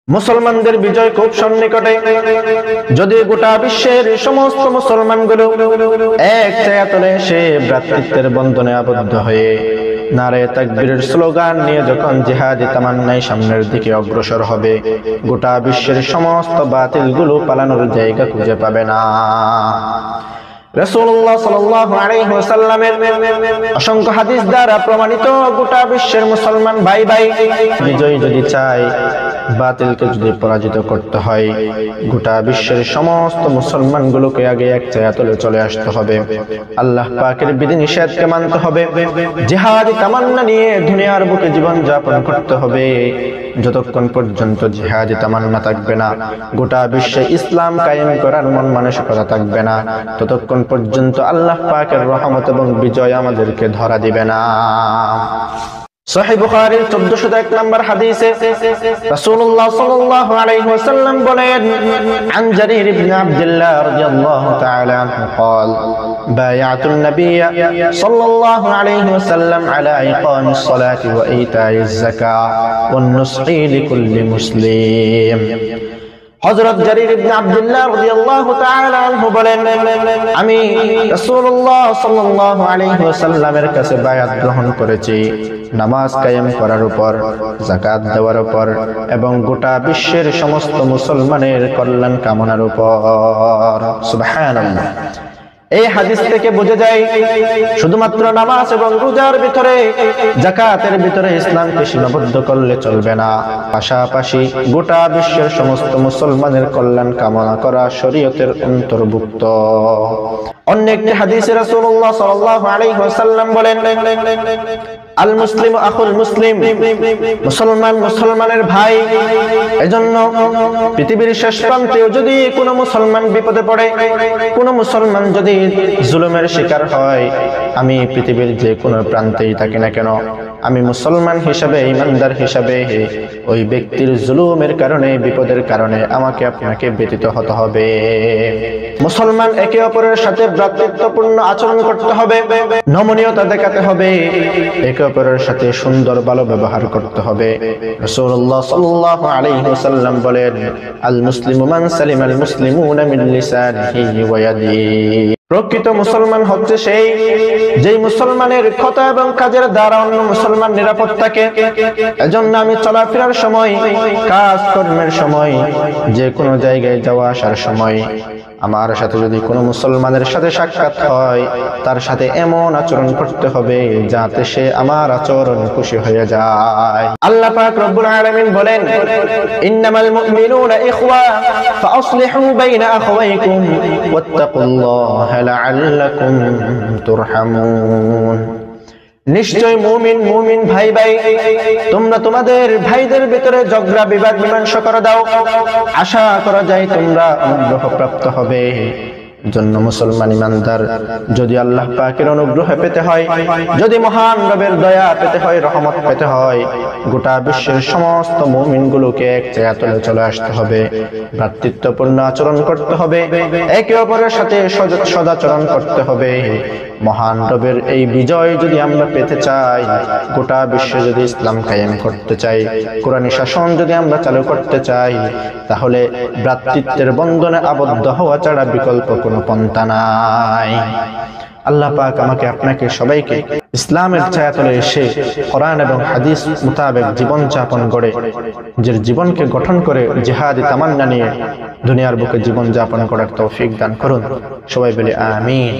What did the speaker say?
মুসলমানদের বিজয় খুব সন্নিকটে। যদি গোটা বিশ্বের সমস্ত মুসলমানগুলো এক ছায়াতলে এসে ভ্রাতৃত্বের বন্ধনে আবদ্ধ হয়ে নারে তাকবীরের স্লোগান নিয়ে যখন জিহাদি তামান্নায় সামনের দিকে অগ্রসর হবে, গোটা বিশ্বের সমস্ত বাতিলগুলো পালানোর জায়গা খুঁজে পাবে না। রাসূলুল্লাহ সাল্লাল্লাহু আলাইহি ওয়াসাল্লামের অসংখ্য হাদিস দ্বারা প্রমাণিত, গোটা বিশ্বের মুসলমান ভাই ভাই বিজয় যদি চায়, বাতিলকে যদি পরাজিত করতে হয়, গোটা বিশ্বের সমস্ত মুসলমানগুলোকে আগে এক ছায়াতলে চলে আসতে হবে। আল্লাহ পাকের বিধিনিষেধকে মানতে হবে। জিহাদি তামান্না নিয়ে দুনিয়ার বুকে জীবন যাপন করতে হবে। যতক্ষণ পর্যন্ত জিহাদি তামান্না থাকবে না, গোটা বিশ্বে ইসলাম কায়েম করার মন মানসিকতা থাকবে না, ততক্ষণ পর্যন্ত আল্লাহ পাকের রহমত এবং বিজয় আমাদেরকে ধরা দিবে না। সহিহ বুখারীর 1401 নম্বর হাদিসে রাসূলুল্লাহ সাল্লাল্লাহু আলাইহি ওয়াসাল্লাম বলেন, আন জারীর ইবনে আব্দুল্লাহ রাদিয়াল্লাহু তাআলা আনহু قال بايعت النبي صلى الله عليه وسلم على إقام الصلاة وإيتاء الزكاة والنصح لكل مسلم। হযরত জারীর ইবনে আব্দুল্লাহ রাদিয়াল্লাহু তাআলা আনহু বলেন, আমি রাসূলুল্লাহ সাল্লাল্লাহু আলাইহি ওয়াসাল্লামের কাছে বায়াত গ্রহণ করেছি নামাজ কায়েম করার উপর, যাকাত দেওয়ার উপর এবং গোটা বিশ্বের সমস্ত মুসলমানের কল্যাণ কামনার উপর। সুবহানাল্লাহ। এই হাদিস থেকে বোঝা যায়, শুধুমাত্র নামাজ এবং রোজার ভিতরে, যাকাতের ভিতরে ইসলামকে সীমাবদ্ধ করলে চলবে না। পাশাপাশি গোটা বিশ্বের সমস্ত মুসলমানের কল্যাণ কামনা করা শরীয়তের অন্তর্ভুক্ত। অন্য একটি হাদিসে রাসূলুল্লাহ সাল্লাল্লাহু আলাইহি ওয়াসাল্লাম বলেন, আল মুসলিম আখুল মুসলিম, মুসলমান মুসলমানের ভাই। এজন্য পৃথিবীর শেষ প্রান্তেও যদি কোনো মুসলমান বিপদে পড়ে, কোনো মুসলমান যদি জুলুমের শিকার হয়, আমি পৃথিবীর যে কোনো প্রান্তেই থাকি না কেন, আমি মুসলমান হিসাবে, ইমানদার হিসাবে ওই ব্যক্তির জুলুমের কারণে, বিপদের কারণে আমাকে আপনাকে ব্যতীত হতে হবে। মুসলমান একে অপরের সাথে ভ্রাতৃত্বপূর্ণ আচরণ করতে হবে, নমনীয়তা দেখাতে হবে, একে অপরের সাথে সুন্দর ভালো ব্যবহার করতে হবে। রাসূলুল্লাহ সাল্লাল্লাহু আলাইহি ওয়াসাল্লাম বলেন, আল মুসলিমু মান সালিমাল মুসলিমুনা মিন লিসানিহি ওয়া ইয়াদিহি। প্রকৃত মুসলমান হচ্ছে সেই, যেই মুসলমানের কথা এবং কাজের দ্বারা অন্য মুসলমান নিরাপদ থাকে। এজন্য আমি চলাফেরার সময়, কাজ কর্মের সময়, যে কোনো জায়গায় যাওয়া আসার সময় আমার সাথে যদি কোনো মুসলমানের সাথে সাক্ষাৎ হয়, তার সাথে এমন আচরণ করতে হবে যাতে সে আমার আচরণ খুশি হয়ে যায়। আল্লাহ পাক রব্বুল আলামিন বলেন, ইন্নামাল মুমিনুনা ইখওয়া ফাআসলিহু বাইনা আখাওয়াইকুম ওয়াত্তাকুল্লাহা লাআল্লাকুম তুরহামুন। নিশ্চয় মুমিন মুমিন ভাই ভাই, তোমরা তোমাদের ভাইদের ভিতরে ঝগড়া বিবাদ মীমাংসা করে দাও, আশা করা যায় তোমরা অনুগ্রহ প্রাপ্ত হবে। জন্য মুসলমান ইমানদার যদি আল্লাহ পাকের অনুগ্রহ পেতে হয়, যদি মহান রবের দয়া পেতে হয়, রহমত পেতে হয়, গোটা বিশ্বের সমস্ত মুমিনগুলোকে এক ছায়াতলে চলে আসতে হবে, ভ্রাতৃত্বপূর্ণ আচরণ করতে হবে, একে অপরের সাথে সদাচরণ করতে হবে। মহান রবের এই বিজয় যদি আমরা পেতে চাই, গোটা বিশ্বে যদি ইসলাম কায়েম করতে চাই, কোরআনী শাসন যদি আমরা চালু করতে চাই, তাহলে ভ্রাতৃত্বের বন্ধনে আবদ্ধ হওয়া ছাড়া বিকল্প কোনো পন্থা নাই। আল্লাহ পাক আমাকে আপনাকে সবাইকে ইসলামের ছায়াতলে এসে কোরআন এবং হাদিস মোতাবেক জীবন যাপন করে, যে জীবনকে গঠন করে জিহাদি তামান্না নিয়ে দুনিয়ার বুকে জীবন যাপন করার তৌফিক দান করুন। সবাই বলে আমিন।